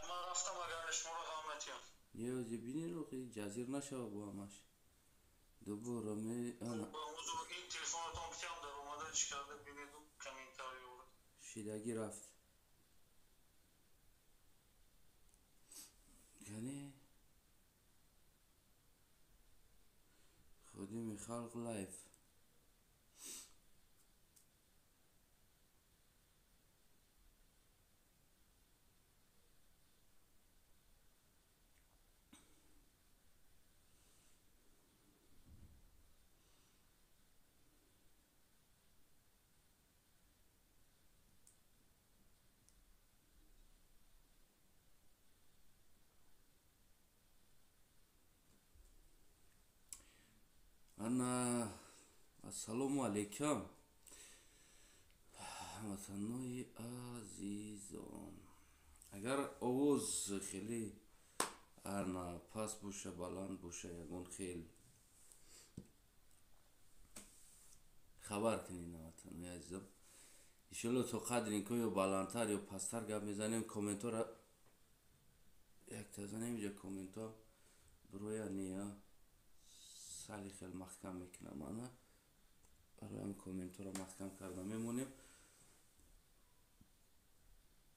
من رفتم اگر شما رو قامتیم. یه آجی بینی رو خیلی جزیر نشوه با همش دوباره می خب آنا امروز این تلفنتون بیتم در اومده چی کرده ببینید کامنتاری رو. شیدگی رفت یعنی خودی می خلق لایف انا السلام علیکم هموطنای عزیزم. اگر آواز خیلی انا پس باشه بلند باشه یکون خیلی خبر کنین هموطنای عزیزم. ایشالله تو قدر این که یا بلندتر یا پستر گپ میزنیم کومنت را یک تزنیم اینجا کومنت ها بروی نیا سالی خیلی محکم میکنم انا برای هم کومنت را محکم کردم میمونیم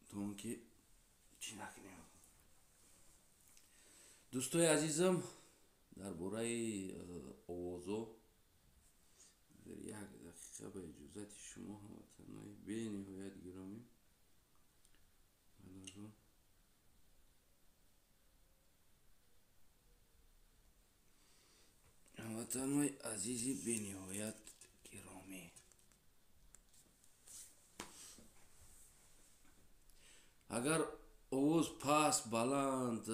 تو اون که چی نکنیم. دوستای عزیزم در باره آوازو در یک دقیقه به اجازت شما هموطنای به نهایت گرامی هموطنای عزیزی به نهایت گرامی، اگر آواز پس بلند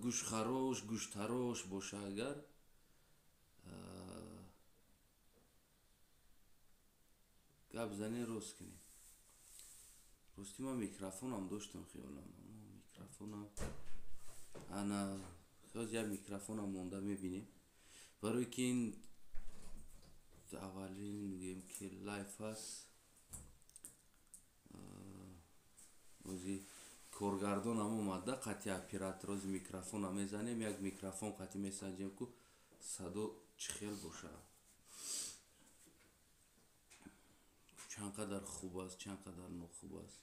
گوش خراش گوش تراش باشه اگر گپ زنی روز کنیم. راستی من میکروفونم داشتم خیالم اما میکروفونم انا خیلی یک میکروفونم مونده میبینیم برای که این اولین میگیم که لایف هست وزی کارگردان هم اومده قطعی اپیراتور از میکروفون هم میزنیم یک میکروفون قطعی میسنجیم که صدا چخیل باشه چندقدر خوب است چندقدر نخوب است.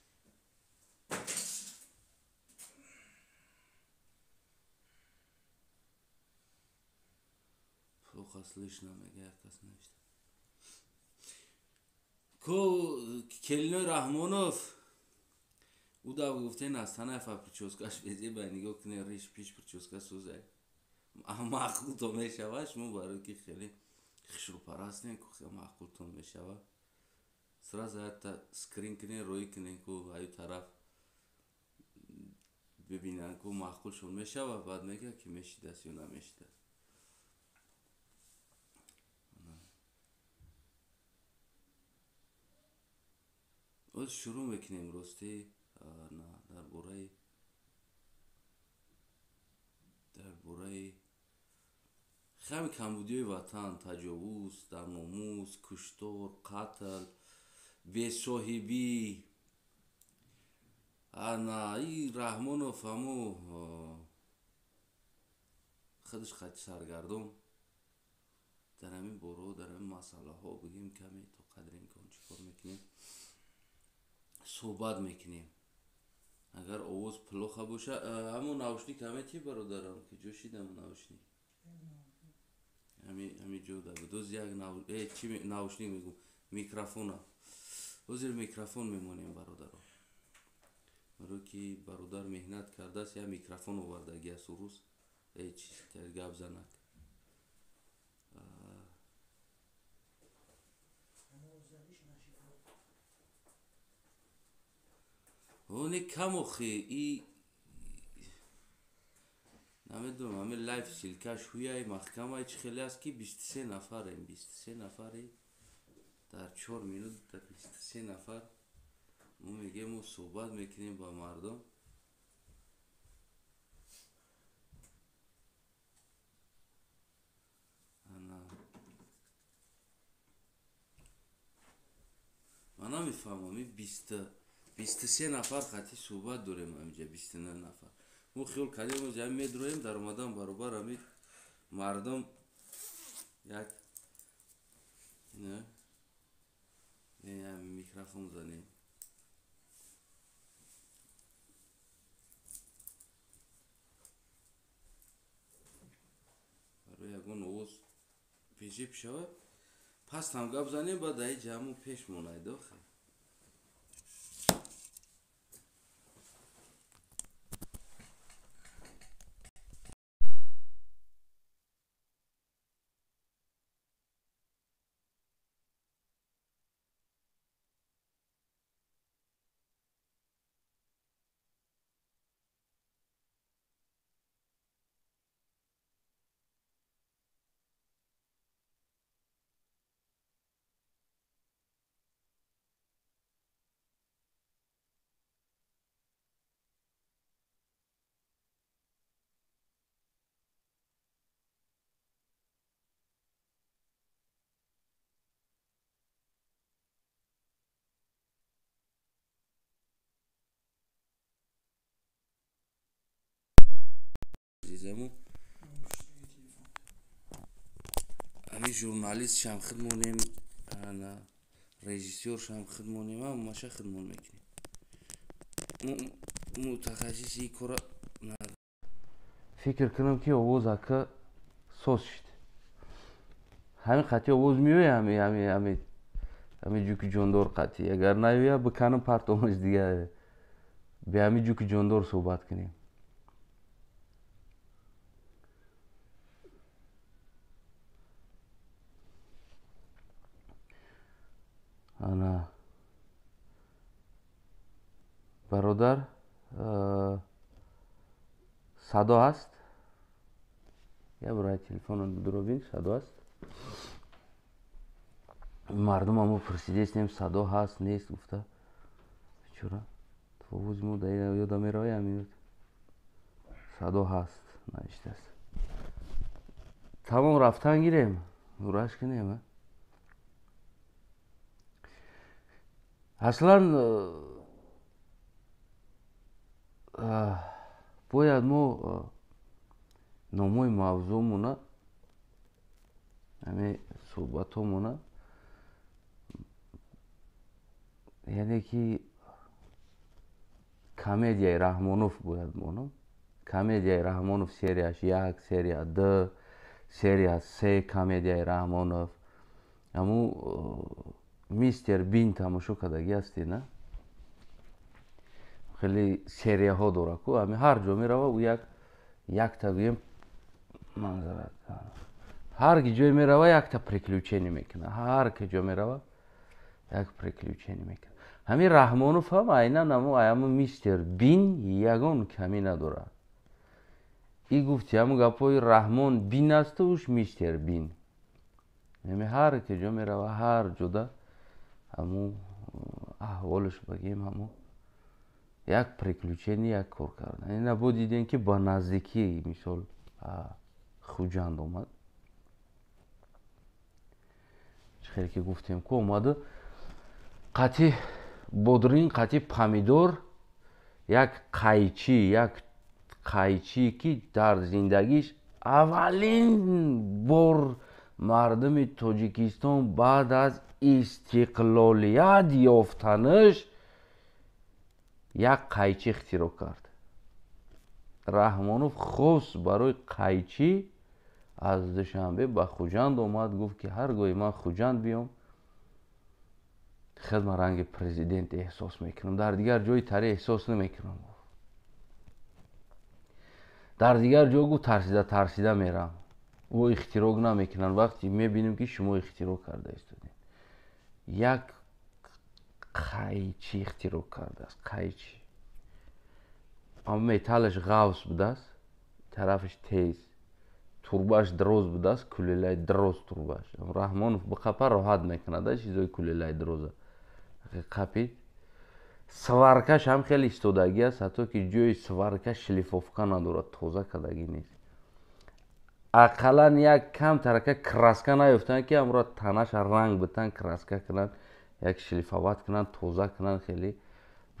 فوق اصلش نمیگه یک کس نوشته کو کلینوی رحمانوف او دا گفته نستانه افا پرچوسکاش بیزی باید نگاه کنه ریش پیش پرچوسکا سوزه معقول تو میشوه شما برای که خیلی خشرو پرستین که خیلی معقول تو میشوه سراز حتی سکرین کنین روی کنین که های طرف ببینن که معقول شون میشوه بعد میگه که میشیده است یا نمیشیده. از شروع میکنیم راستی نه در باره خیلی کمبودی وطن، تجاوز در ناموس، کشتار، قتل، بی‌صاحبی انا ای رحمانوف همو خودش خیلی سرگردان در همین باره در همین مسئله ها بگیم کمی تا قدر امکان چیکار میکنیم صحبت میکنیم. اگر آواز پلوخه باشه همون ناوشنی کمی تی برادرم که جوشیدم ناوشنی همی جو در دوز یک چی ناوشنی میگم میکروفون وزیر میکروفون میمونیم برادرم برای که برادر مهنت کرده است یا میکروفون آورده گه سروس هیچ گپ زنک اونی کم اخی ای نمیدونم همه لایف سیلکش هویه محکمه چی خیلی است که 23 نفریم 23 نفری در 4 مینوت در 23 نفر ما میگیم و صحبت میکنیم با مردم من نمیفهمم این 20 23 нафар хати суҳбат дорем ҳаминҷа 29 нафар. Мо хиёл кардем ҷа медроем дар омадан баробар ҳамин мардум як микрофон занем. барои ягон овоз пешеп шавад. Пас ҳам гап занем ба даи ҷамъу пеш монад охе. Зизаму ҳамин журналист шам хидмонем, ана режиссёр шам хидмонем, ҳам маша хидмон мекунем. Мутахассиси кора фикр кунам ки овоз ака сос шид. ҳамин қати овоз меоя, ҳамин ҷуки ҷондор қати. Агар наёя биканам партомаш дига. Бе ҳамин ҷуки ҷондор суҳбат кунем. ана бародар садо ҳаст? Я бурай телефонро дуробин, садо ҳаст? Мардум ҳамо пурсидестем садо ҳаст, нест гуфта. Чора? Овози мо ёда меравад ҳам минут. Садо ҳаст, навиштааст. Тамом рафтан гирем, ураш кунем. Аслан бояд мо номои мавзӯъмона, ҳамин суҳбатҳомона, яъне ки комедияи Раҳмонов бояд монам. Комедияи Раҳмонов серияш 1, серия 2, серия 3 комедияи Раҳмонов. Ҳамун мистер Бин тамошо кардагӣ ҳастӣ, на? Хеле серияҳо дора ку. Ҳамин ҳар ҷо мерава ӯ якта гӯем манзарат. ҳар ки ҷое мерава якта приключение мекуна. ҳар ки ҷо мерава як приключение мекуна. ҳамин Раҳмонов ҳам айнан ҳамун мистер Бин ягон камӣ надорад. И гуфти ҳамун гапҳои Раҳмон Бин асту уш мистер Бин. ҳар ки ҷо мерава ҳар ҷода ҳамун аҳволаш багем ҳамун як приключение, як кор кардан. Набо дидем ки ба наздикӣ мисол Хуҷанд омад. хеле ки гуфтем ку омаду қати бодрин, қати помидор, як қайчӣ ки дар зиндагиш аввалин бор мардуми Тоҷикистон баъд аз истиқлолият ёфтанаш як қайчӣ ихтироъ кард. Раҳмонов хос барои қайчӣ аз Душанбе ба Хуҷанд омад. Гуфт ки ҳар гоҳи ман Хуҷанд биём, хеле ранги президент эҳсос мекунам. Дар дигар ҷои таре эҳсос намекунам. дар дигар ҷо гуфт тарсида мерам. ӯ ихтироъ намекунанд. вақте мебинем ки шумо ихтироъ карда истодед. як қайчӣ ихтироъ кардааст. қайчӣ металлаш ғафс будааст, тарафаш тез, турбаш дроз будааст, кулелаи дроз турбаш. Раҳмонов биқапа роҳат мекунад чизои кулелаи дроза. қапид сваркаш ҳам хеле истодагӣ аст, ҳатто ки ҷои сварка шлифовка надорад, тоза кардагӣ нест. ақаллан як кам тарака краска наёфтанд ки амро танаша ранг битан, краска кунанд, як шлифоват кунанд, тоза кунанд. хеле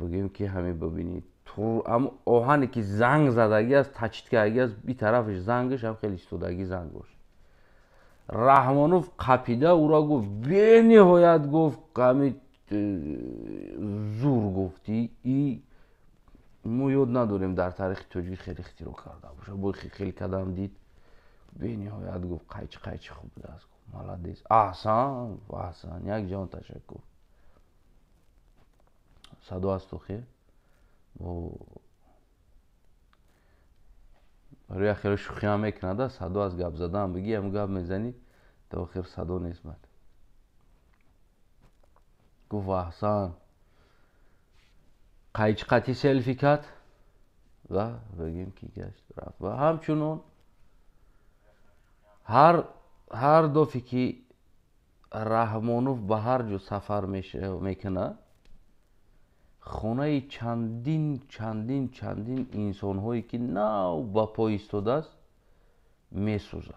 بگیم که همین ببینید تو اما آهنی که زنگ زدگی است تچیدگی است بی طرفش زنگش هم خیلی استودگی زنگ باشه. رحمانوف قپیده او را گفت به نهایت گفت همین زور گفتی ای ما یاد نداریم در تاریخ توجیه خیلی اختراع کرده باشه با خیلی کدام دید به نهایت گفت قیچی خوب بوده است گفت مالادیس احسان یک جان تشکر صدا است تو خیر و روی خیلی شوخی هم میکنه صدا از گپ زدن بگی هم گپ میزنی تا آخر صدا نیست بد گفت احسان قیچی سلفی کرد و بگیم که گشت رفت و همچنون هر دفعه که رحمانوف به هر جو سفر میکنه خونه چندین انسان هایی که نو با پای ایستاده است میسوزه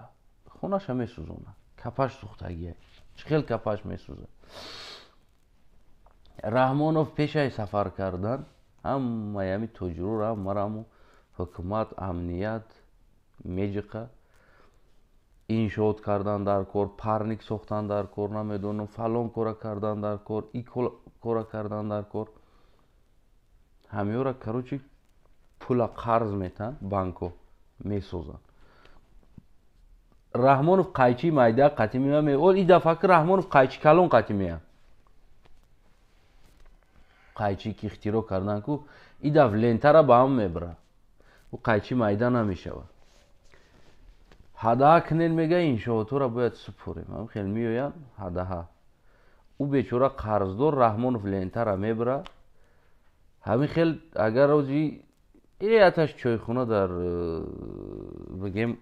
خونهش هم میسوزونه کپش سوختگیه خیلی کپش میسوزه رحمانوف پیش سفر کردن هم میامی تجربه هم مرامو حکومت امنیت میجقه اینشاوت کردن در کار پرنیک ساختن در کار نمیدونم فلان کار کردن در کار ای کار کردن در کار همه را کروچی پول قرض میتن بانکو میسوزن رحمانوف قایچی مایده قطی میام اول این دفعه که رحمانوف قایچی کلون قطی میام قایچی که اختراع کردن کو این دفعه لنتر را با هم میبره و قایچی مایده نمیشه هده کنین میگه این شوتو را باید سپوریم هم خیلی میوین هده ها او بیچاره قرضدار رحمانوف لنتر را میبره همین خیلی اگر روزی این اتش چایخونه در بگیم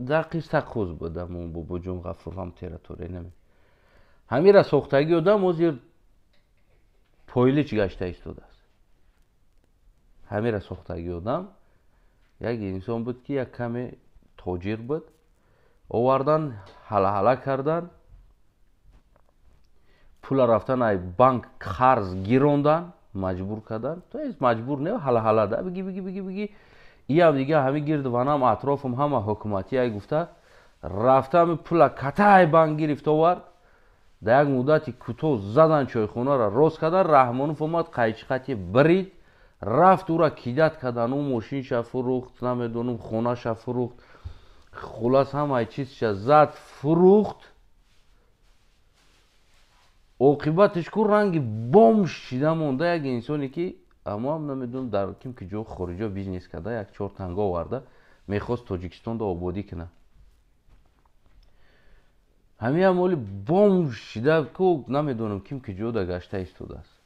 در قیسته خوز بودم با جون غفور هم تیراتوری نمی همین را ساختگی آدم وزیر پایلیچ گشته ایستاده است همین را ساختگی آدم یک انسان بود که یک کمی تاجر بود آوردن حالا کردن پول رفتن ای بانک قرض گیروندن مجبور کردن تو از مجبور نه حالا ده بگی ای هم دیگه همه گردوانم اطرافم همه حکومتی ای گفته رفتم پول کتای بانک گرفت آورد در یک مدتی کوتاه زدن چایخونه را راست کردن رحمانوف اومد قیچی برید رفت او را کیدت کردن اون ماشینش فروخت نمیدونم خونهش فروخت خلاص همه چیزش زد فروخت عاقبتش کو رنگ بم شیده مونده یک انسانی که اما هم نمیدونم در کیم که جو خارجا بیزنس کرده یک 4 تنگا آورده میخواست تاجیکستان دا آبادی کنه همین هم ولی بم شیده که نمیدونم کیم که جو دا گشته ایستاده است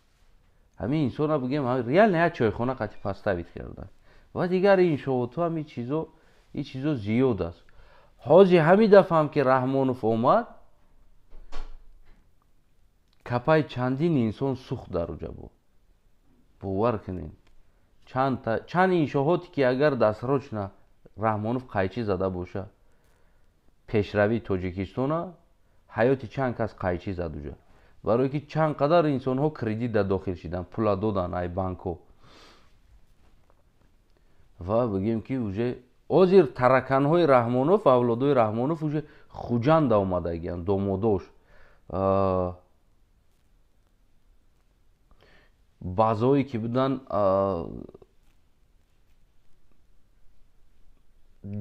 همین انسان ها بگیم ریال نه چایخونه قطعی پستوید کردن و دیگر این شوتو هم این چیزو زیاد است حاجی همین دفعه هم که رحمانوف اومد کپای چندین انسان سوخت در اوجا بود باور کنین چند انشاهاتی که اگر دستروش نه رحمانوف قایچی زده باشه پیشروی تاجیکستان حیاتی چند کس قایچی زد اوجا برای که چند قدر انسان ها کردیت در داخل شدن پولا دادن ای بانکو و بگیم که اوجه آزیر ترکن های رحمانوف اولادای رحمانوف اوجه خوجند آمده گیان دومودوش بعضایی که بودن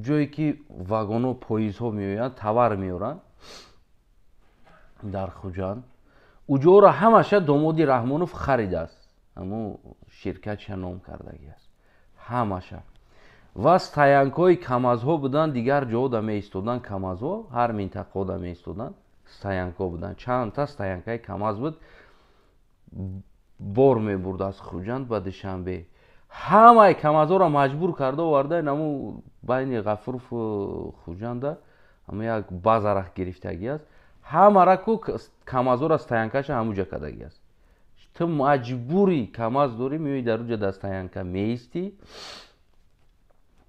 جایی که واگن و پاییز ها میویند تور میورن در خوجند اوجا را همش دومودی رحمانوف خریده است اما شرکت نام کردگی است همش و استاینک های کماز ها بودن دیگر جا دا می ایستادن کماز ها هر منطقه دا می ایستادن استاینک ها بودن چند تا استاینک های کماز بود بار می برد از خوجند و دوشنبه همه کماز ها را مجبور کرده آورده نمو بین غفور و خوجند اما یک بازارخ گرفتگی است همه را که کماز ها را استاینکش هموجا کدگی است تو مجبوری کماز داری میوی در اوجا دستاینکه میستی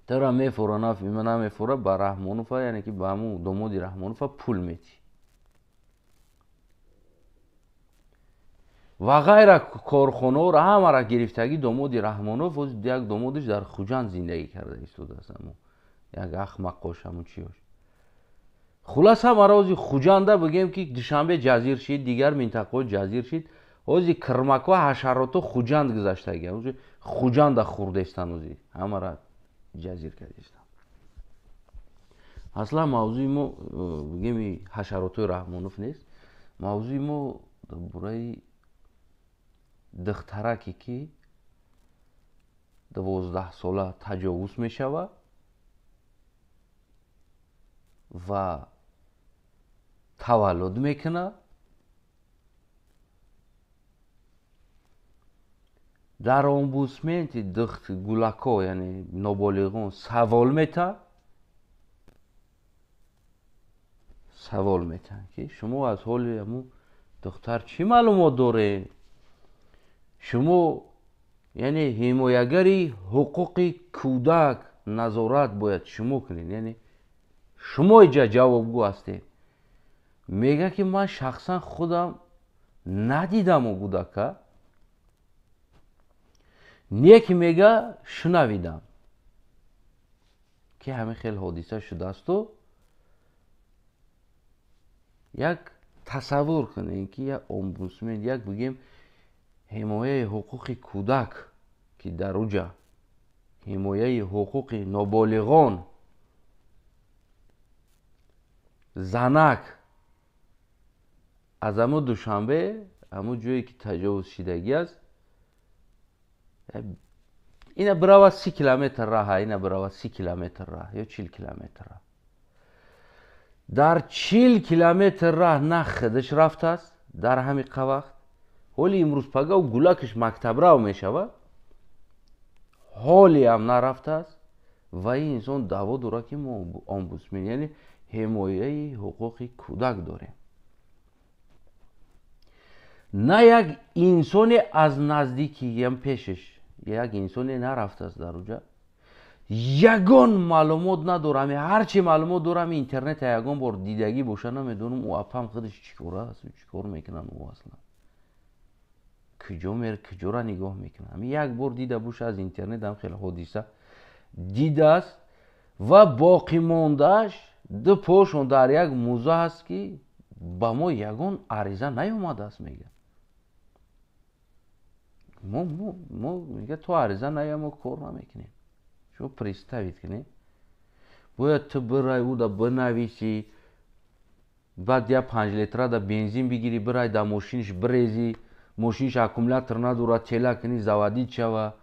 ترا میفورن من میفوره با رحمانوف یعنی که با همون دومودی رحمانوف پول میتی ва ғайра корхонаҳоро ҳамаро гирифтагӣ домоди Раҳмонов як домодиш дар Хуҷанд зиндагӣ карда истодааст. Як ахмақош ҳамун чиёш. Хулас ҳамаро ози Хуҷанда бигем ки Душанбе ҷазир шид, дигар минтақаҳо ҷазир шид. Ози кирмакҳо ҳашарото Хуҷанд гузаштагиам. Хуҷанда хурдестан ози ҳамаро ҷазир кардистан. Аслан мавзӯи мо бигем ҳашаротои Раҳмонов нест. Мавзӯи мо дар бораи духтараке ки 12 сола таҷовуз мешавад ва таваллуд мекунад. дар омбудсменти гулако, яъне ноболиғон савол метан ки шумо аз ҳоли ҳамун духтар чӣ маълумот доред? Шумо яъне ҳимоягари ҳуқуқи кӯдак назорат бояд шумо кунед, яъне шумо иҷа ҷавобгӯ ҳастед. Мега ки ман шахсан худам надидам о кӯдака, не ки мега шунавидам ки ҳамин хел ҳодиса шудаасту. як тасаввур кунед ки як омбудсмен, як бигем ҳимояи ҳуқуқи кӯдак ки дар уҷа ҳимояи ҳуқуқи ноболиғон, занак аз ҳамун Душанбе, ҳамун ҷое ки таҷовуз шидагӣ аст, ина бирава 30 километр раҳа, ина бирава 30 километр раҳ ё 40 километр раҳ. дар 40 километр раҳ на худаш рафтааст дар ҳамин вақт. ҳоли имрӯз пага у гулакаш мактабрав мешавад, ҳоли ҳам нарафтааст ва ин инсон даъво дорад ки мо омбудсмен, яъне ҳимояи ҳуқуқи кӯдак дорем. на як инсоне аз наздики ям пешаш, як инсоне нарафтааст дар уҷа, ягон маълумот надорам. ҳарчи маълумот дорам интернета ягон бор дидагӣ боша, намедонам у апам худаш чӣ кора аст, чӣ кор мекунад у аслан, куҷо мер, куҷора нигоҳ мекунад. як бор дида боша аз интернет ҳам хеле ҳодиса дидааст ва боқӣ мондааш ду пошон дар як мӯза аст ки ба мо ягон ариза наёмадааст. мега мо мега то ариза наёя мо кор намекунем. шумо представит кунед, бояд ту бирай уда бинависӣ, баъд я 5 литрада бензин бигирӣ, бирай дар мошиниш бирезӣ, мошиниш аккумулятор надорад, тела кунӣ заводид шава,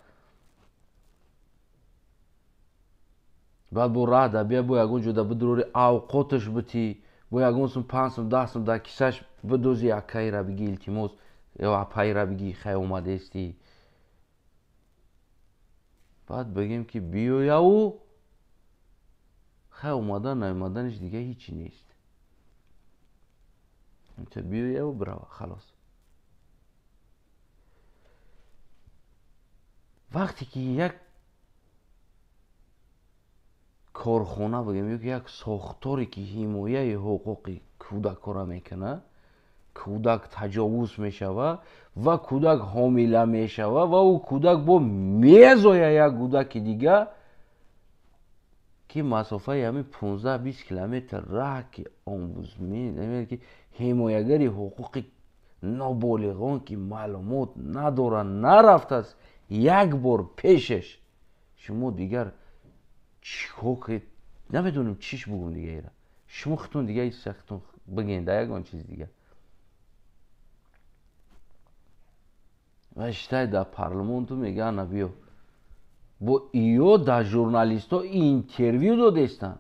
баъд бо раҳ да бия, бо ягон ҷода бидурори авқоташ битӣ, бо ягон сум 5 сум 10 сум дар кисааш бидозӣ, акаира бигӣ илтимос, ё апаира бигӣ хай омадестӣ. баъд бигем ки биёяву хай омадан наомаданаш дига ҳичи нест. биёяву бирава халос. вақте ки як корхона бигем ё як сохторе ки ҳимояи ҳуқуқи кӯдакора мекунад, кӯдак таҷовуз мешавад ва кӯдак ҳомила мешавад ва ӯ кӯдак бо мезоя як кӯдаки дига ки масофаи ҳамин 15-20 километр раҳ ки омбудсмен ки ҳимоягари ҳуқуқи ноболиғон ки маълумот надорад, нарафтааст як бор пешаш, шумо дигар намедонам чиш бугум дига. ира шумо хутун дига исахтун бигем да ягон чиз дига. ва шитай дар парлумонту мега ана биё бо иё дар журналистҳо интервю додестанд.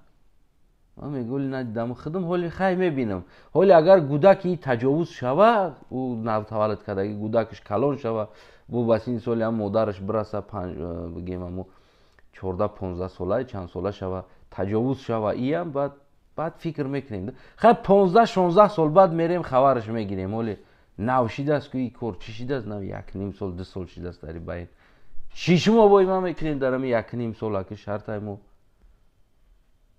ман меголи надидам, худам ҳоли хай мебинам. ҳоли агар кӯдаки таҷовуз шава, ӯ навтаваллуд кардаги кӯдакаш калон шава, бо ба синни соли ҳам модараш бираса, бигем ҳамун 14-15 сола чанд сола шава, таҷовуз шава, иям баъд фикр мекунем. хай 15-16 сол баъд мерем хабараш мегирем. ҳоли нав шидааст ки кор чӣ шидааст, нав 1.5 сол 2 сол шидааст дар байн. чӣ шумо бо ман мекунем дар ҳамин 1.5 сол аки шартай мо.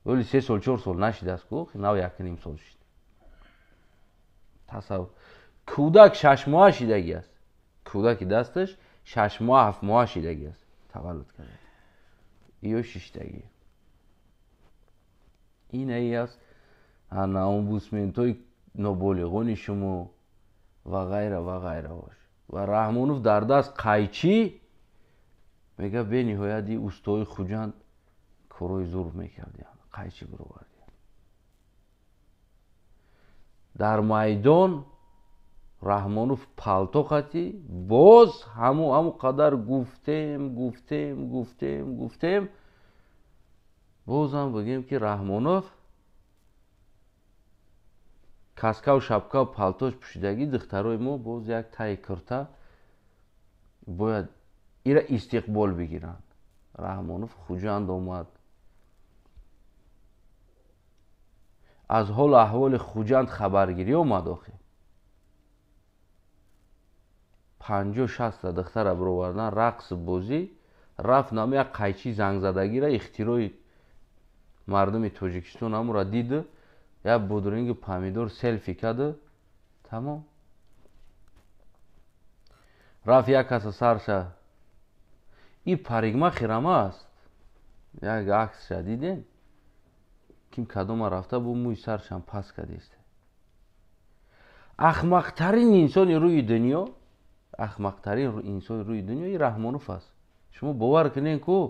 ҳоли 3 сол 4 сол нашидааст ку, нав 1.5 сол шид. тасаввур. кӯдак 6 моҳа шидагӣ аст. کودکی دستش 6 ماه 7 ماه شیدگی است تولد کرده ایو 6 دگی این ای است نامبوسمنتوی نابالغون شما و غیره و غیره باش و رحمانوف در دست قایچی میگه به نهایت این اوستای خوجند کارای زور میکرد قایچی برآورد در میدان رحمانوف پالتو خطی باز همو قدر گفتیم باز هم بگیم که رحمانوف کاسکا و شапка و پالتوش پوشیدگی دخترای ما باز یک تای کرتا باید ایره استقبال بگیرن رحمانوف خوجند آمد از حال احوال خوجند خبرگیری آمد آخه 50-60 دختر برآوردن رقص بازی رفت نام یک قایچی زنگ زدگی را اختراع مردم تاجیکستان همون را دید یک بودرینگ پامیدور سلفی کرد تمام رفت یک کس سرش این پریگما خیرمه است یک عکس دیدین کیم کدوم رفته با موی سرشم پس کرده است احمقترین انسان روی دنیا این رحمانوف است شما باور کنین که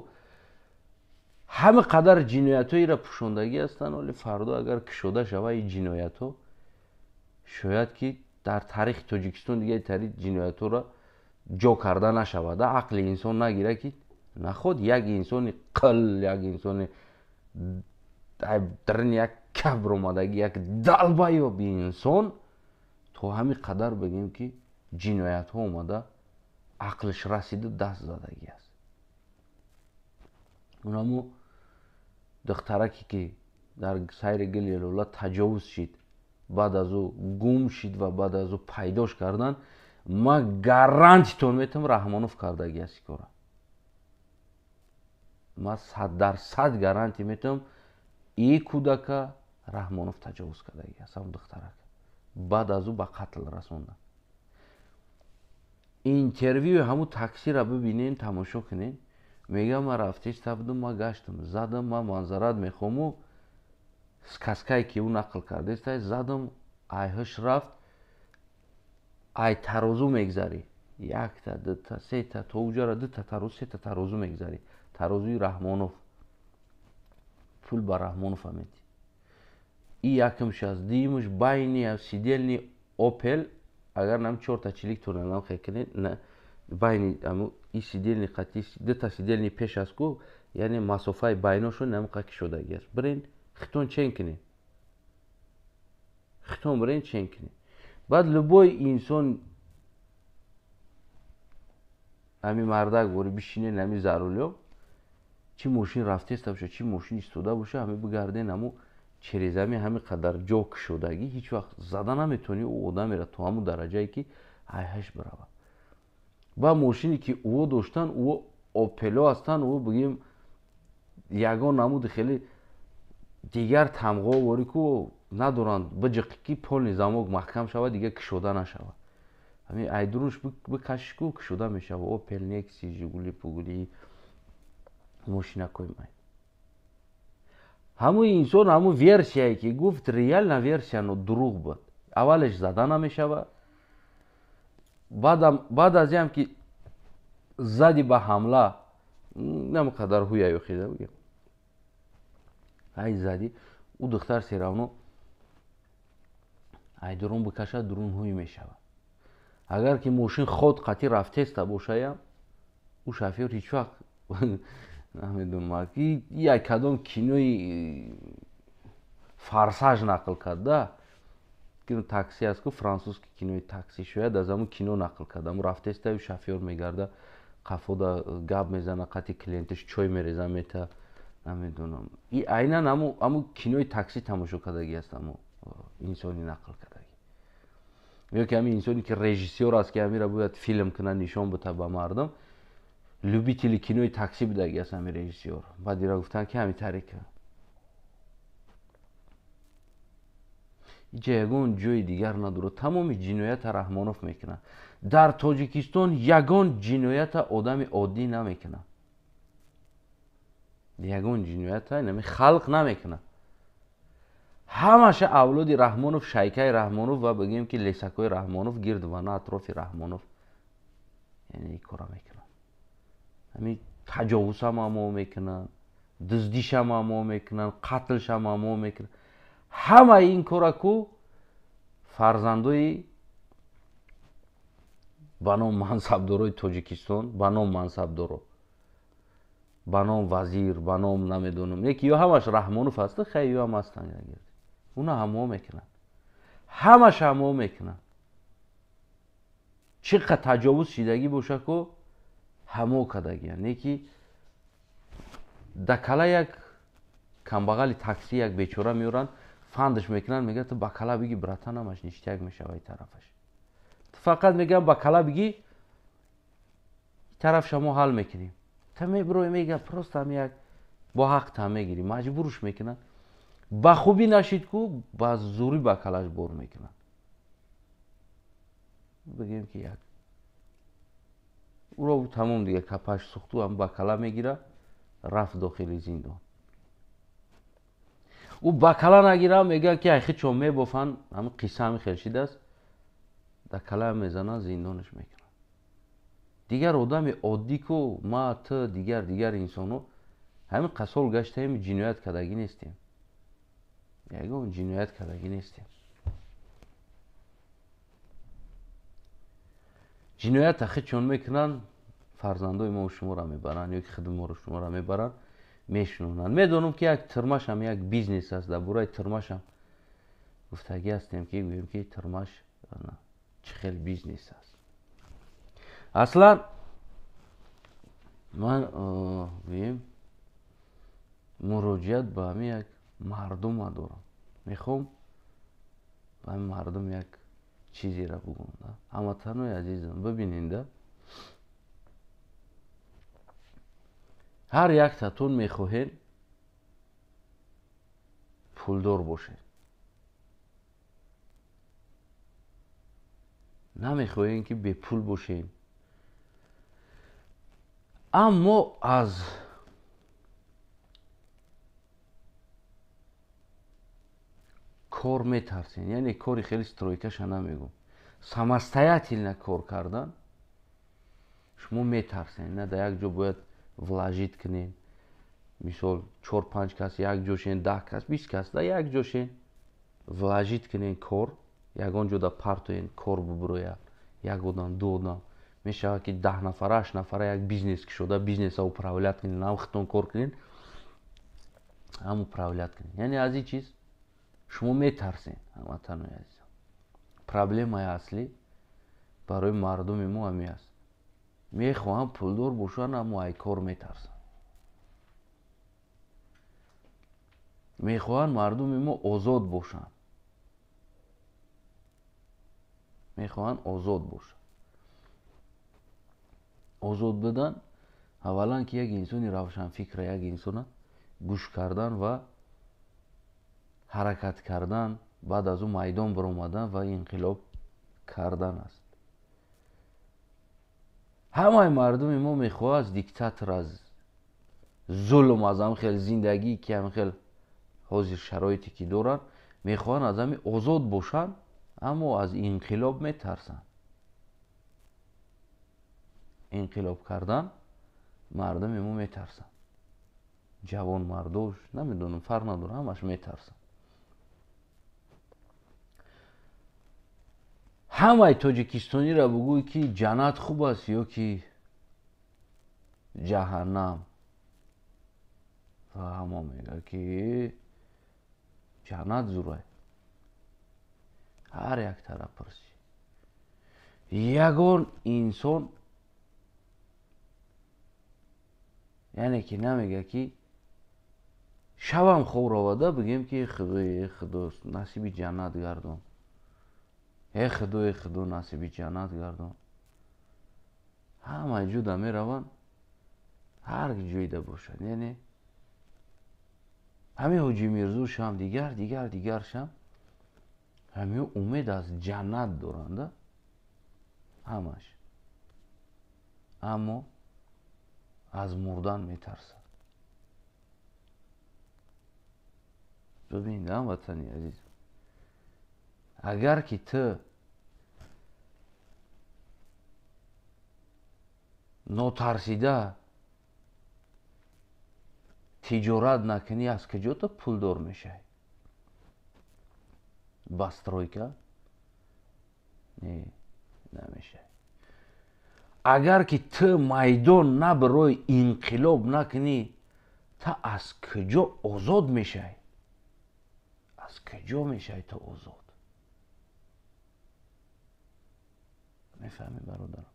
همه قدر جنایت هایی را پوشاندگی هستند ولی فردا اگر کشوده شود این جنایت ها شاید که در تاریخ تاجیکستان دیگه تاریخ جنایت ها را جا کرده نشود عقل انسان نگیره که نخود یک انسان قل یک انسان درن یک کبر اومدگی یک دلبه یا بی انسان تو همین قدر بگیم که جنایت ها اومده عقلش رسیده دست زدگی است اونمو دخترکی که در سیر گلیلولا تجاوز شد بعد از او گم شد و بعد از او پیداش کردن ما گارانتی تون میتونم رحمانوف کردگی است کارا ما 100% گارانتی میتونم این کودک رحمانوف تجاوز کردگی است هم دخترک بعد از او به قتل رسوندن اینترویو همون تاکسی را ببینین تماشا کنین میگم ما رفتش بودم ما گشتم زدم ما منظرت میخوام و کاسکایی که اون نقل کرده است زدم ایهش رفت ای ترازو میگذاری یک تا دو تا سه تا تو اوجا را 2 تا ترازو 3 تا ترازو میگذاری ترازوی رحمانوف پول با رحمانوف آمد این یکمش از دیمش باینی سیدلنی اوپل اگر نم 4 تا چلیک تونه نم خیلی کنید نه باینی امو این سیدلنی قطعی 2 تا سیدلنی پیش از کو یعنی مسافه بایناشون نم قاکی شده گیست برین خطون چین کنی خطون برین چین کنی بعد لبای انسان امی مردک بوری بشینه نمی ضرولیو چی ماشین رفته است باشه چی ماشین ایستاده باشه همه بگرده نمو چریزمی همه قدر جوک شدگی هیچ وقت زدن نمیتونی او آدم را تو همون درجه‌ای که ایهش برابر با ماشینی که او داشتن او اوپلو هستن او بگیم یگان نمود خیلی دیگر تمغا واری کو ندارند بجقی که پل نظامو محکم شود دیگه کشوده نشود همین ایدروش بکش کو کشوده میشه و اوپل نیکسی ژگولی پوگلی ماشینکوی مای همون انسان همون ورسیایی که گفت ریال نه ورسیا دروغ بود اولش زده نمیشود بعد از هم که زدی به حمله نمقدر هویه یخیده بگیم ای زدی او دختر سیرانو ای درون بکشه درون هوی میشود اگر که ماشین خود قطعی رفته است باشه او شافیر هیچ وقت نمیدونم که یک کدام کینوی فارساژ نقل کرده کینو تاکسی است که فرانسوز کینوی تاکسی شاید از همون کینو نقل کرده اما رفته است و شافیر میگرده قفودا گاب میزنه قطعی کلینتش چای میریزه میته نمیدونم این عینا همون کینوی تاکسی تماشا کردگی است همون انسانی نقل کردگی یا که همین انسانی که رژیسور است که همین را باید فیلم کنه نشان بده به مردم لوبیتل کینوی تاکسی بودگی است همین رژیسور بعد دیرا گفتن که همین طریقه جایگون جای دیگر نداره تمام جنایت رحمانوف میکنه дар Тоҷикистон ягон ҷиноята одами оддӣ намекунад. Ягон ҷиноята нами халқ намекунад. Ҳамаша авлоди Раҳмонов, Шайкаи Раҳмонов ва бигем ки Лесакои Раҳмонов гирдвана атрофи Раҳмонов яъне ин кора мекунад. Ҳамин таҷовузам аммо мекунад, дуздишам аммо мекунад, қатлшам аммо мекунад. Ҳамаи ин кора ку фарзандои ба ном мансабдорои Тоҷикистон, ба ном мансабдоро, ба ном вазир, ба ном намедонам яки ё ҳамаш Раҳмонов ҳаста, хай ё ҳам ҳастанд гирди. Уна ҳаммо мекунад. Ҳамаш ҳаммо мекунад. Чӣ қадр таҷовуз шидагӣ боша ку ҳаммо кардагиянд. Неки дакала як камбағали такси як бечора меёранд, фандш мекунанд, мегӯяд ту ба кала биги братан ҳамаш ништияк мешавад тарафаш. Фақат мегӯям ба кала биги тарафша мо ҳал мекунем. Та меброи мегӯяд просто ҳам як бо ҳақ та мегирӣ, маҷбурш мекунад. Ба хубӣ нашид ку ба зӯрӣ ба калаш бор мекунад. Бигем ки як уро тамом дига капаш сухту ҳам ба кала мегира, рафт дохили зиндон. ӯ ба кала нагира мегӯяд ки айхи чом мебофанд, ҳамин қисса ҳамин хел шидааст, да кала мезананд, зиндонаш мекунанд. Дигар одами оддӣ ку ма ту дигар инсоно ҳамин қасол гаштаем, ҷиноят кардагӣ нестем. Ягон ҷиноят кардагӣ нестем. ҷиноят ахи чон мекунанд, фарзандои мо шуморо мебаранд ё ки худи моро шуморо мебаранд, мешунонанд. Медонам ки як тирмашам як бизнес аст. Дар бораи тирмашам гуфтагӣ ҳастем ки гӯем ки тирмаш чӣ хел бизнес аст. Аслан ман гӯем муроҷиат ба ҳамин як мардума дорам. Мехоҳам ба ҳамин мардум як чизеро бигӯям. Ҳамватанои азизам, бибинед да, ҳар яктатон мехоҳед пулдор бошед. намехоҳем ки бепул бошем. аммо аз кор метарсем. яъне кори хеле стройкаша намегӯм. самостоятельно кор кардан шумо метарсем. на дар як ҷо бояд влажит кунед. мисол 4-5 кас як ҷошен, 10 кас, 20 кас дар як ҷошен влажит кунед кор. ягон ҷо да партоен кор бубирояд. як одам, ду одам. мешавад ки 10 нафара, 8 нафара як бизнес кушода бизнеса управлят кунед. навхтон кор кунед, ҳам управлят кунед. яъне аз ин чиз шумо метарсем. ҳамватанои азизам, проблемаи аслӣ барои мардуми мо ҳамин аст. мехоҳанд пулдор бошанд, аммо ай кор метарсанд. мехоҳанд мардуми мо озод бошанд. мехоҳанд озод бошанд. озод будан аввалан ки як инсони равшанфикра, як инсона гӯш кардан ва ҳаракат кардан, баъд аз ӯ майдон биромадан ва инқилоб кардан аст. ҳамаи мардуми мо мехоҳад аз диктатор, аз зулм, аз ҳамин хел зиндагӣ ки ҳамин хел ҳозир шароите ки доранд, мехоҳанд аз ҳамин озод бошанд, аммо аз инқилоб метарсанд. инқилоб кардан мардуми мо метарсанд. ҷавон мардош, намедонам, фарқ надорад, ҳамаш метарсанд. ҳамаи тоҷикистониро бигӯй ки ҷаннат хуб аст ё ки ҷаҳаннам, ва ҳама мегӯяд ки ҷаннат зурай. ҳар як тараф пурсӣ. ягон инсон яъне ки намегӯяд ки шавам хор оварда бигем ки худо насиби ҷаннат гардон. худо насиби ҷаннат гардон. ҳамаи ҷуда мераванд, ҳар ҷойда бошад. яъне ҳамин ҳоҷи мирзошам дигаршам ҳамин умед аз ҷаннат доранда. همش. اما از مردن میترسه. ببین هموطنی عزیز، اگر که تو نترسیده تجارت نکنی، از کجا تو پولدار میشه؟ بسترویکا؟ نه، نمیشه. اگر که تو میدان نبروی انقلاب نکنی، تا از کجا آزاد میشه؟ از کجا میشه تو آزاد؟ میفهمی برادرم؟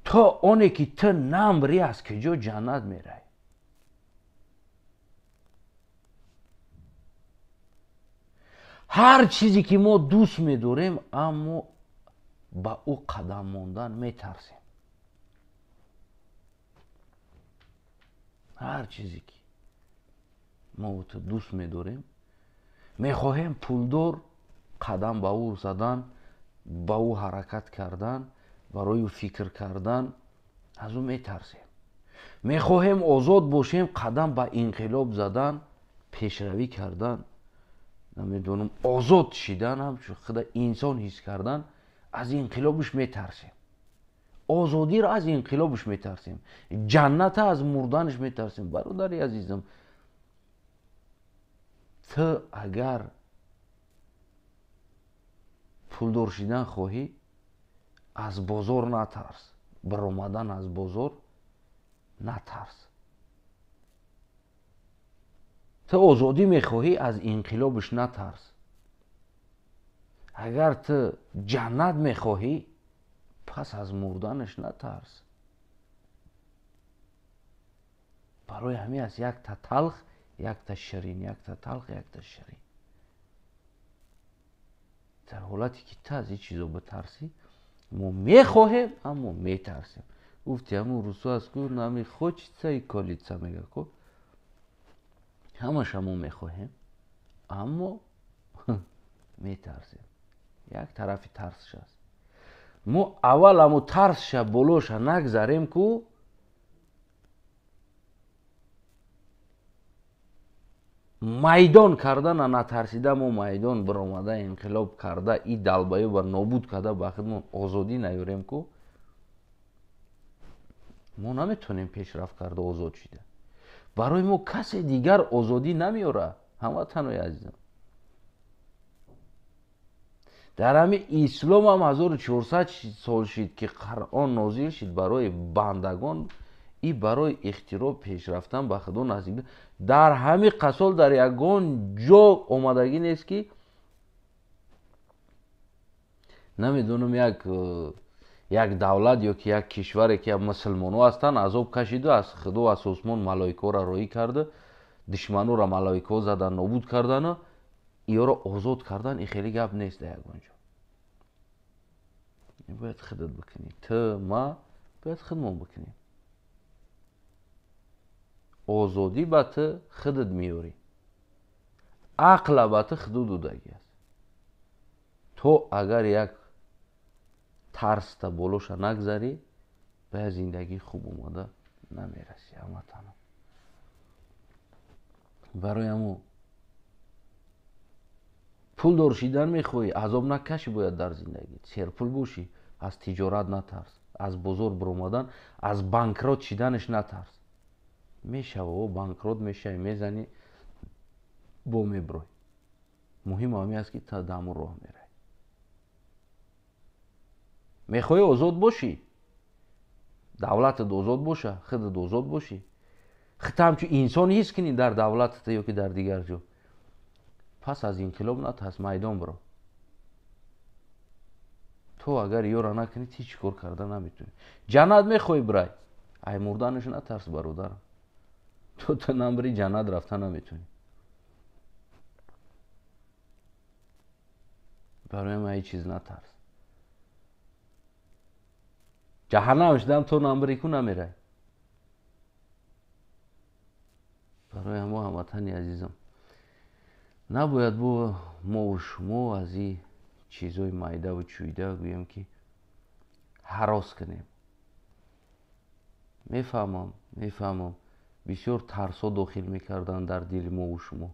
تا اونی که تو نمری از کجا جنت میره؟ هر چیزی که ما دوست میداریم اما با او قدم موندن میترسیم. هر چیزی که ما تو دوست میداریم میخواهیم پولدار قدم با او زدن، با او حرکت کردن، برای او فکر کردن، از او میترسیم. میخواهیم آزاد باشیم، قدم با انقلاب زدن، پیشروی کردن، نمیدونم آزاد شدن، هم خود انسان حس کردن، از انقلابش میترسیم. آزادی را از انقلابش میترسیم، جنت از مردنش میترسیم. برادری عزیزم، تو اگر پولدار شدن خواهی، از بازار نترس، برآمدن از بازار نترس. تو آزادی میخواهی، از انقلابش نترس. اگر تو جنت میخواهی، پس از مردنش نترس. برای همین از یک تا تلخ یک تا شیرین، یک تا تلخ یک تا شیرین. در حالتی که تو از این چیزا بترسی، ما میخواهیم اما میترسیم. گفتی همون روسو از که نمی خوچیتسا ای کالیتسا میگه که همش همون میخواهیم اما میترسیم. یک طرفی ترسش هست. ما اول همو ترسش بلوش نگذاریم که میدان کردن نترسیده، ما میدان برآمده انقلاب کرده، این دلبایه و نابود کرده، با خودمون آزادی نیاریم که ما نمیتونیم پیشرفت کرده آزاد شده. برای ما کسی دیگر آزادی نمیاره. هموطنای عزیزم، در همین اسلام هم 1400 سال شد که قرآن نازل شد برای بندگان، ای برای اختراع پیش رفتن به خدا نزدیک. در همین قصال در یگان جا آمدگی نیست که نمیدونم یک دولت یا که یک کشوری که مسلمان ها هستن عذاب کشیده، از خدا و از آسمان ملائکه را روی کرده، دشمنان را ملائکه زدن نابود کردن، یا را آزاد کردن. این خیلی گپ نیست در یگان جا. باید خدمت بکنی، تو ما باید خدمت بکنیم. آزادی با تو خودت میاری، عقل با تو خودت دودگی است. تو اگر یک ترس تا بلوش نگذاری، به زندگی خوب اومده نمیرسی. اما تنها برای همون پول دار شدن میخوایی، عذاب نکشی باید در زندگی. سرپول باشی، از تجارت نترس، از بزرگ برآمدن، از بانکرات شدنش نترس. میشه و بانکرات میشه، میزنی با میبروی. مهم همی است که تا دم راه میره. میخوای آزاد باشی، دولت آزاد باشه، خودت آزاد باشی، خودت همچون انسان حس کنی در دولت یا که در دیگر جا، پس از انقلاب نترس، میدان برو. تو اگر یورا نکنی هیچ کار کردن نمیتونی. جنت میخوای برای ای مردنش نترس برادرم. تو نمبری جنت رفتن نمیتونی. برای من هیچ چیز نترس. جهنمش دم تو نمبری کو نمیره. برای ما هموطنی عزیزم، نباید با ما و شما از این چیزای مایده و چویده گویم که هراس کنیم. میفهمم بسیار ترسا داخل میکردن در دل ما و شما،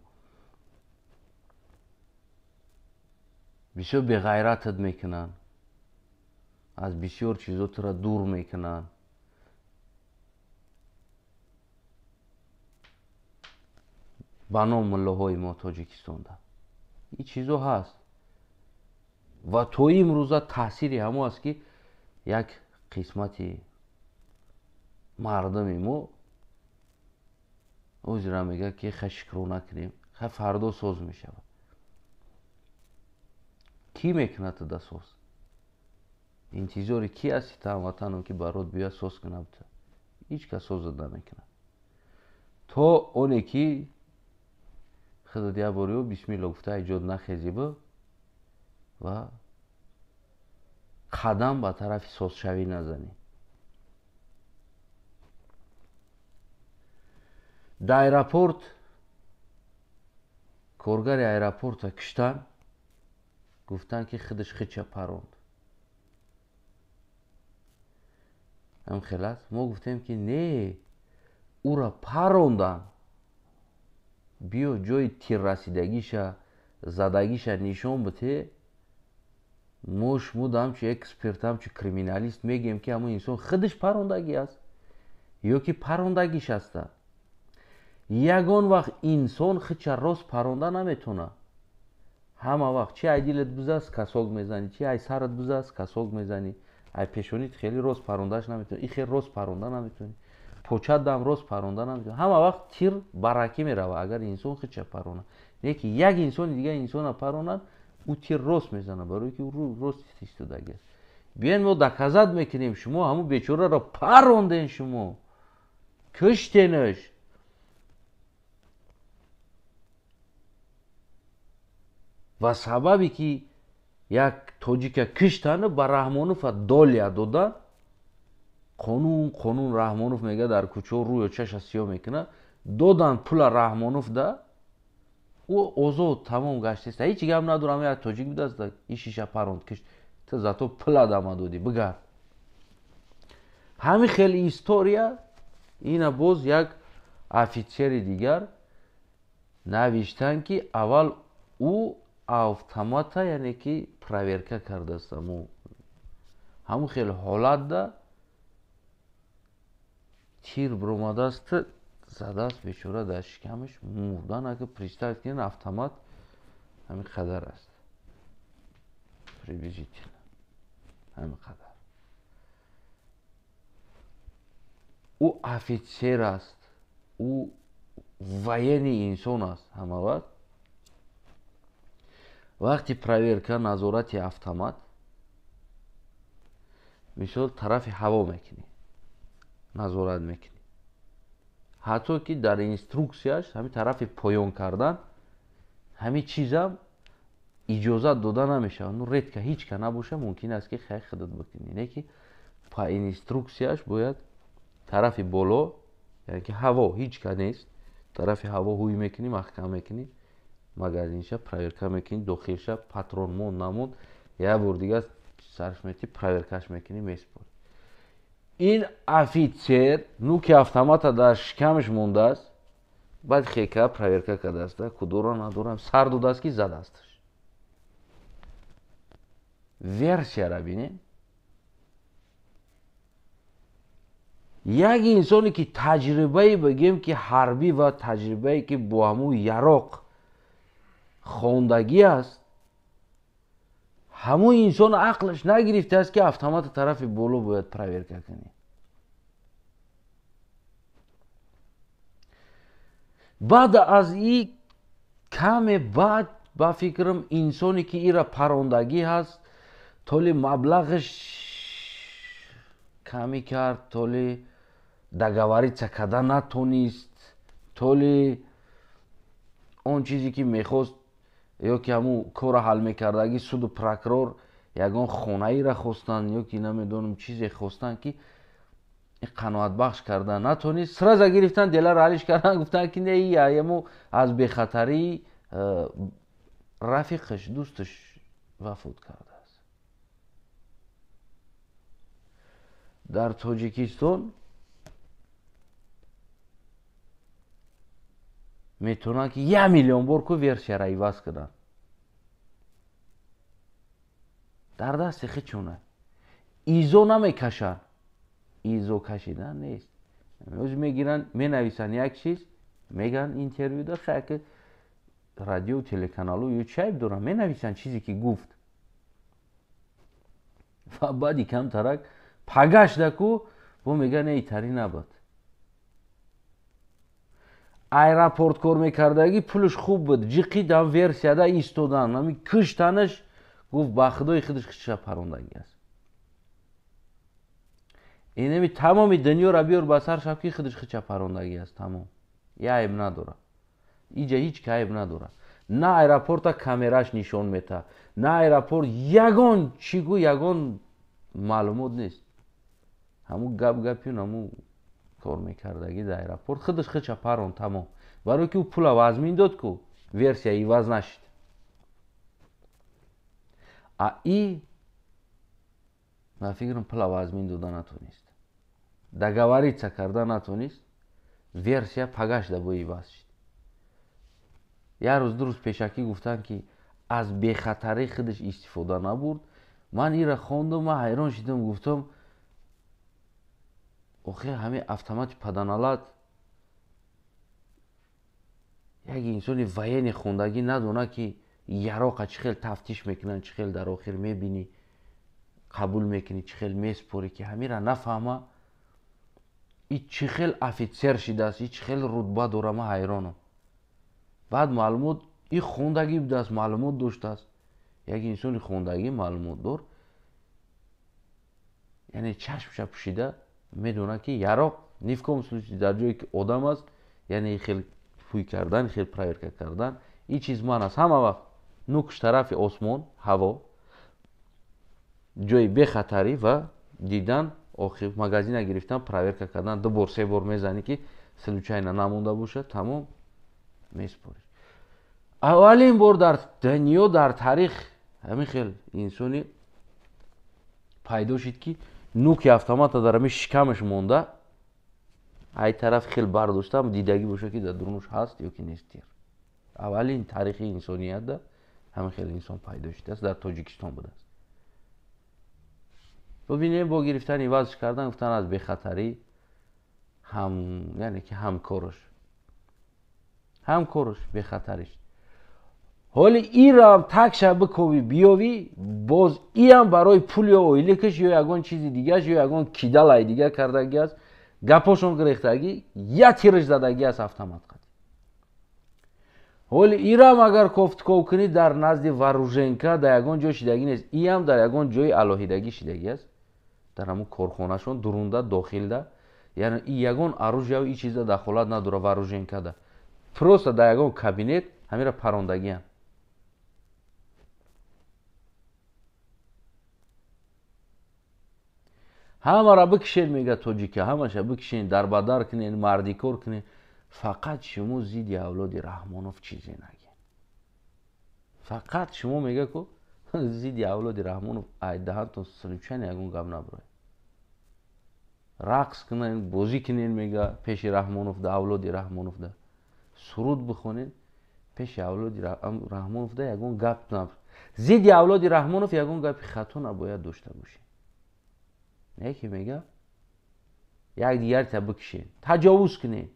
بسیار بغیرتت میکنن، از بسیار چیزا تو را دور میکنن. بنا ملاهای ما تاجیکستان ده این چیزا هست و تو امروزه تاثیری همو است که یک قسمتی مردم ما اوز را میگه که خشکرو نکنیم، فردا سوز میشود. کی میکنه تو ده سوز؟ انتظاری کی هستی تا هموطنم که برات بیا سوز کنه؟ هیچ کس سوز نمیکنه. تو اونی که خدا دیا باریو بسم الله گفته ایجاد نخیزی با و قدم به طرف سوز شوی نزنی. در ایرپورت کارگر ایرپورت کشتن، گفتن که خودش خیچه پروند. هم خلاص ما گفتیم که نه، او را پروندن، بیا جای تیر رسیدگیش زدگیش نشان بده. ما همچه اکسپرت همچه کریمینالیست میگیم که همون انسان خودش پروندگی است یا که پروندگیش است. یگان وقت انسان خودش راست پرونده نمیتونه. همه وقت چی ای دلت بزست کساگ میزنی، چی ای سرت بزست کساگ میزنی، ای پیشونیت خیلی راست پروندهش نمیتونی، این خیلی راست پرونده نمیتونی، پوچت دم راست پرونده نمیتونی. همه وقت تیر برکی میروه اگر انسان خودش پرونه. نه که یک انسان دیگه انسان پرونن او تیر راست میزنه برای که او راست ایستادگی است. بیاین ما دکزد میکنیم شما همون بیچاره را پروندین، شما کشتینش. و سببی که یک تاجیک کشتن به رحمانوف دالیه دادن، قانون رحمانوف میگه در کوچه روی چش سیاه میکنه، دادن پول رحمانوف ده او آزاد تمام گشته است. هیچ گم ندارم یک تاجیک بوده است این شیشه پروند کشت، تو زاتو پول دم دادی بگرد. همین خیلی استوریا اینا باز یک افیسر دیگر نوشتن که اول او автомата یعنی که проверка کرده است. همون خیلی حالت ده تیر برآمده است زده است بیچاره در شکمش مردن. اگه представить کنین автомат همین قدر است، приблизительно همین قدر. او افیسر است، او военный انسان است. همه وقت وقتی проверка نظارت автомат مثال طرف هوا میکنی نظارت میکنی، حتی که در اینستروکسیاش همین طرف پایان کردن همین چیزم اجازت داده نمیشه. اون رد که هیچ که نباشه ممکن است که خیلی خودت بکنی. نه که پا اینستروکسیاش باید طرف بالا یعنی که هوا هیچ که نیست، طرف هوا هوی میکنی محکم میکنی، магазинша проверка میکنی، داخلش پاترون مون نمون یا بار دیگه صرف میتی проверкаш میکنی میسپاری. این افیسر نوک автомат در شکمش مونده است، بعد خیلی проверка کرده است کدورا ندارم سر داده است که زده استش. ورسیا را بینیم. یک انسانی که تجربه بگیم که حربی و تجربه که با همون یراق خوندگی است، همون انسان عقلش نگرفته است که автомат طرف بالا باید проверка کنی. بعد از این کم بعد با فکرم انسانی که ایرا پروندگی هست طول مبلغش کمی کرد، طول договориться کده نتونست، طول اون چیزی که میخواست یا که همون کار حل میکردگی سود و پرکرار یگان خونه ای را خواستن یا که نمیدونم چیزی خواستن که این قناعت بخش کردن نتونست، سرازه گرفتن دلار حلش کردن، گفتن که نه ایمو از بخطری رفیقش دوستش وفات کرده است. در تاجیکستان میتونن که 1 میلیون بار کو ورسیا را عوض کنن. در دست خودشونه. ایزو نمیکشن. ایزو کشیدن نیست. روز میگیرن مینویسن یک چیز میگن اینترویو داشت که رادیو تلکانال و یوتیوب دارن مینویسن چیزی که گفت و بعدی کم ترک پگاش دکو بو میگن ایتری نبود. ایرپورت کار میکردگی پولش خوب بود. جیقی دم ورسیاده ایستودن. نمی کشتنش گفت با خدای خودش خودش پروندگی است. اینمی تمامی دنیا را بیار با سر شب که خودش خودش پروندگی است. تمام. یه عیب نداره. اینجا هیچ که عیب نداره. نه ایرپورت کامراش نشون میده. نه ایرپورت یگان چیگو یگان معلومات نیست. همون گپی همون کار میکردگی در ایرپورت خودش خودش پروند تمام. برای که او پول عوض میداد که ورسیا عوض نشد. ای من فکرم پول عوض میداد نتونست. دگاوریتسا کرده نتونست. ورسیا پگاش دبو عوض شد. یه روز دو روز پیشکی گفتن که از بی‌خطری خودش استفاده نبرد. من این را خوندم من حیران شدم گفتم آخه همه اتومات پدنالات یک انسانی وین خوندگی ندونه که یراق چخیل تفتیش میکنن چخیل در آخر میبینی قبول میکنی چخیل میسپوری که همین را نفهمه این چخیل افیسر شده است این چخیل رتبه داره من حیرانم. بعد معلومات این خوندگی بوده است معلومات داشته است. یک انسانی خوندگی معلومات دار یعنی چشمش پوشیده میدونه که یراق نیفکم سلوچی در جایی که آدم است یعنی خیلی پوی کردن خیلی پراورکه کردن این چیز من است. همه وقت نوکش طرف آسمان هوا جای بخطری و دیدن آخر مغازین گرفتن پراورکه کردن 2 بار 3 بار میزنی که سلوچای نمونده باشه تمام میسپوری. اولین بار در دنیا در تاریخ همین خیلی انسانی پیدا شد که نوک اتومات در همین شکمش مونده ای طرف خیلی برداشتم دیدگی باشه که در درونش هست یا که نیست. اولین تاریخ انسانیت ده همین خیلی انسان پیدا شده است در تاجیکستان بوده است. ببینیم با گرفتن عوضش کردن گفتن از بی‌خطری هم یعنی که همکارش بی‌خطریش. حالا این را تک شب بکوی بیاوی باز ای هم برای پول یا اویلکش یا یگان چیزی دیگه یا یگان کیدلای دیگه کردگی است گپاشون گرفتگی یا تیرش زدگی است اتومات قد. حالا ای را اگر کوفت کنی در نزد واروژنکا در یگان جای شدگی نیست ای هم در یگان جای الهیدگی شدگی است در همون کارخانهشون درونده داخل ده یعنی ای یگان اروج یا ای چیزا دخالت نداره واروژنکا ده پروست در یگان کابینت همین را پراندگی هم. همه را بکشین میگه تاجیکا همش بکشین در بدر کنین مردی کار کنین فقط شما زید اولاد رحمانوف چیزی نگین. فقط شما میگه که زید اولاد رحمانوف دهانتون سلوچن یگون گم نبره. رقص کنین بازی کنین میگه پیش رحمانوف ده اولاد رحمانوف ده سرود بخونین پیش اولاد رحمانوف ده یگون گپ نبره. زید اولاد رحمانوف یگون گپ خطا نباید داشته باشین. نه که میگه یک دیگر تا بکشین تجاوز کنین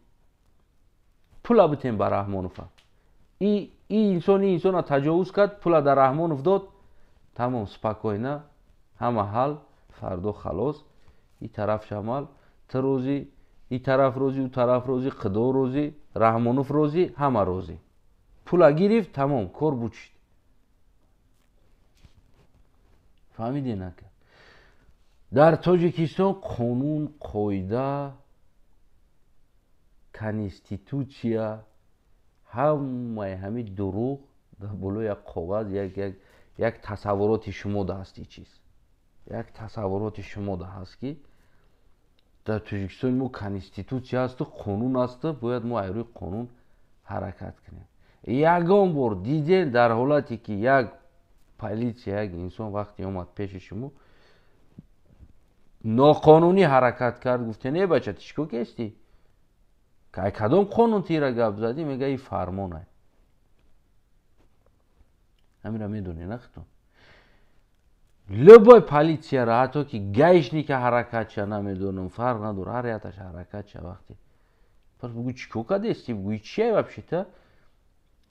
پولا بتین بر رحمانوف این انسان تجاوز کرد پولا در رحمانوف داد تمام سپاکوینه همه حل فردا خلاص این طرف شمال روزی این طرف روزی اون طرف روزی قدا روزی رحمانوف روزی همه روزی پولا گرفت تمام کار بوچید. فهمیدی نکرد در تاجیکستان قانون قاعده کنستیتوسیا همه دروغ در بالای کاغذ یک تصورات شما ده هست این چیز یک تصورات شما ده هست که در تاجیکستان ما کنستیتوسیا هست قانون هست باید ما روی قانون حرکت کنیم. ягон бор диден дар ҳолате ки як политсия як инсон вақте омад пеши шумо ноқонунӣ ҳаракат кард гуфтен е бача тишко кести кадом қонун тира гап задӣ мега и фармон ай ҳамира медонӣ нахитон любой политсияро ҳатто ки гаишника ҳаракатша намедонам фарқ надор ҳар яташ ҳаракатша вақте пас бугӯ чико кадести бугӯ чия вапшита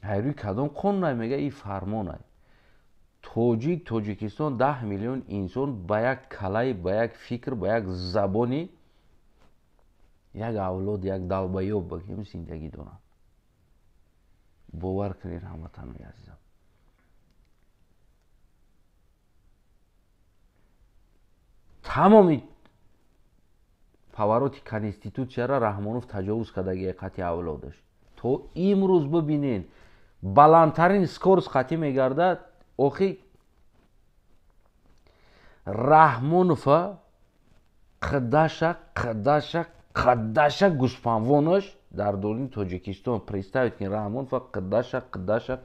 ҳайрӯи кадом қонун ай мега и фармон ай тоҷикистон 10 миллион инсон ба як калай ба як фикр ба як забони як авлод як далбаёб багем зиндагӣ доранд бовар кунед ҳамватанои азизам тамоми павароти конститутсияро раҳмонов таҷовуз кардагӣ қати авлодаш то имрӯз бибинен баландтарин скорост қатӣ мегардад охи раҳмонова қадаша гӯспанвонаш дар долини тоҷикистон представед ки раҳмонова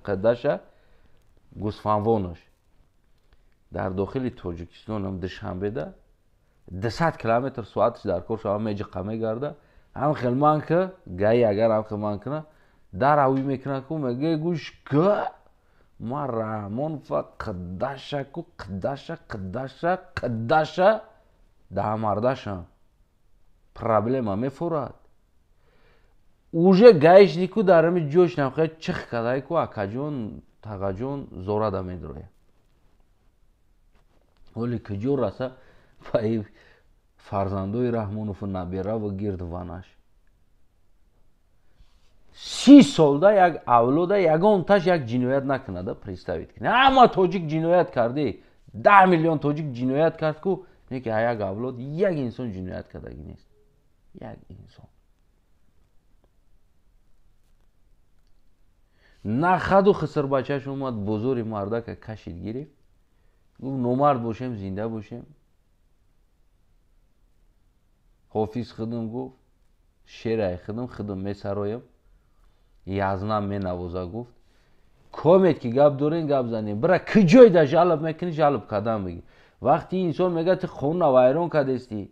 қадаша гӯспанвонаш дар дохили тоҷикистонам душанбеда 200 километр соатиш дар кор шава меҷиқа мегарда ҳам хелманка гаи агар ҳам хелманкана дар авӣ мекуна ку меге гӯш га ма раҳмонова қадаша дамардашам проблема мефурад уже гаишнику дар ами ҷош намхояд чих кадай ку акаҷон тағаҷон зорада медрояд ҳоли куҷо раса паи фарзандои раҳмонову набираву гирдванаш 30 солда як авлода ягонташ як ҷиноят накунада представед кунед ҳама тоҷик ҷиноят карде 10 миллион тоҷик ҷиноят кард ку неки як авлод як инсон ҷиноят кардагӣ нест як инсон нахаду хисрбачаш омад бозори мардака кашид гирифт гуфт номард бошем зинда бошем ҳофиз хидм гуфт шерай хидм месароям язнам менавоза гуфт комед ки гап дорем гап занем бира куҷойда жалоб мекунӣ жалоб кардан бигӣ вақти инсон мега ту қонуна вайрон кардестӣ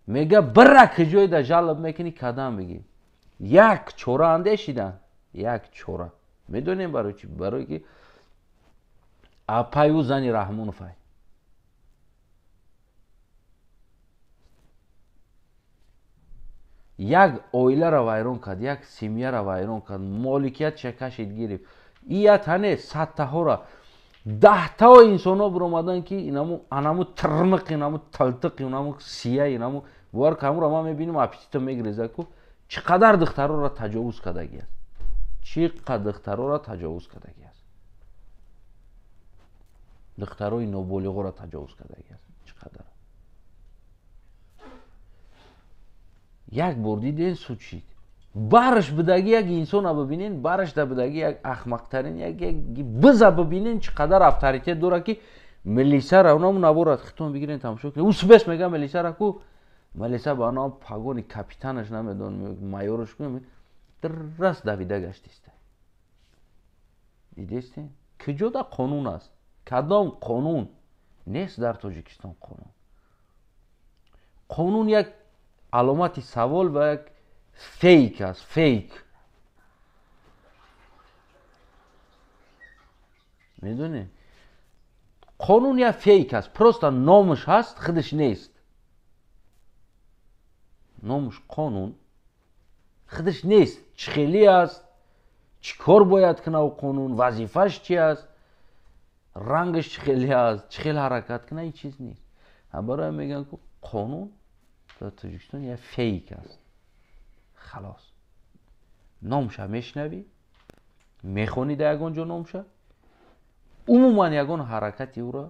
мега бира куҷойда жалоб мекунӣ кардан бигӣ як чора андешидан як чора медонем барои чи барое ки апаю зани раҳмоновай як оиларо вайрон кард як семьяро вайрон кард моликиятша кашид гирифт иятане саттаҳора 10 инсоно биромадан ки анаму тирмиқ инаму тилтиқ инаму сия инаму бовар камуро ма мебинем аппетита мегиреза ку чӣ қадар духтарора таҷовуз кардагӣ аст чӣ қадар духтарора таҷовуз кардагӣ аст духтарои ноболиғоро таҷовуз кардагӣ аст чӣ қадар як бор диден суд шид барш бидагӣ як инсона бибинен барш да бидагӣ як ахмақтарин як биза бибинен чӣ қадар авторитет дорад ки милисара онаму наборад хитон бигирен тамошо кунед усбес мега милисара ку милиса ба онам пагони капитанаш намедонам майораш кунем диррас давида гаштиста дидестен куҷода қонун аст кадом қонун нест дар тоҷикистон қонун як аломати савол ва як фейк аст фейк медоне қонун як фейк аст просто номаш ҳаст худаш нест номаш қонун худаш нест чӣ хелӣ аст чӣ кор бояд кунаву қонун вазифаш чӣ аст рангаш чӣ хелӣ аст чӣ хел ҳаракат куна ин чиз нест барои мегӯям ки қонун дар тоҷикистон як фейк аст халос номша мешнавӣ мехонӣ дар ягон ҷо номша умуман ягон ҳаракати ӯро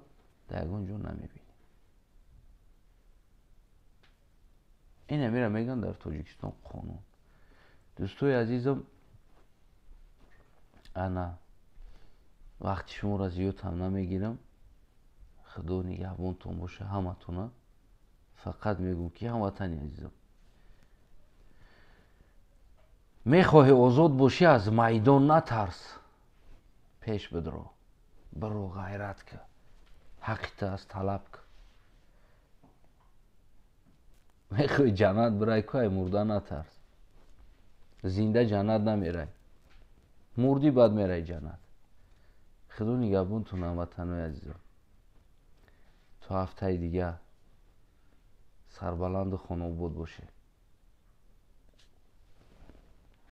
дар ягон ҷо намебинӣ ин амира мегӯям дар тоҷикистон қонун дӯстои азизам ана вақти шуморо зиёд ҳам намегирам худо нигаҳбонтон боша ҳаматона фақат мегӯям ки ҳамватани азизам мехоҳӣ озод бошӣ аз майдон натарс, пеш бидро, биро ғайрат кӣ, ҳаққита аст талаб кӣ. мехоҳӣ ҷаннат бирай ку, ай мурда натарс. зинда ҷаннат намерай, мурдӣ баъд мерай ҷаннат. худо нигаҳбонтон ҳамватанои азизон. то ҳафтаи дига сарбаланду хонобод бошед.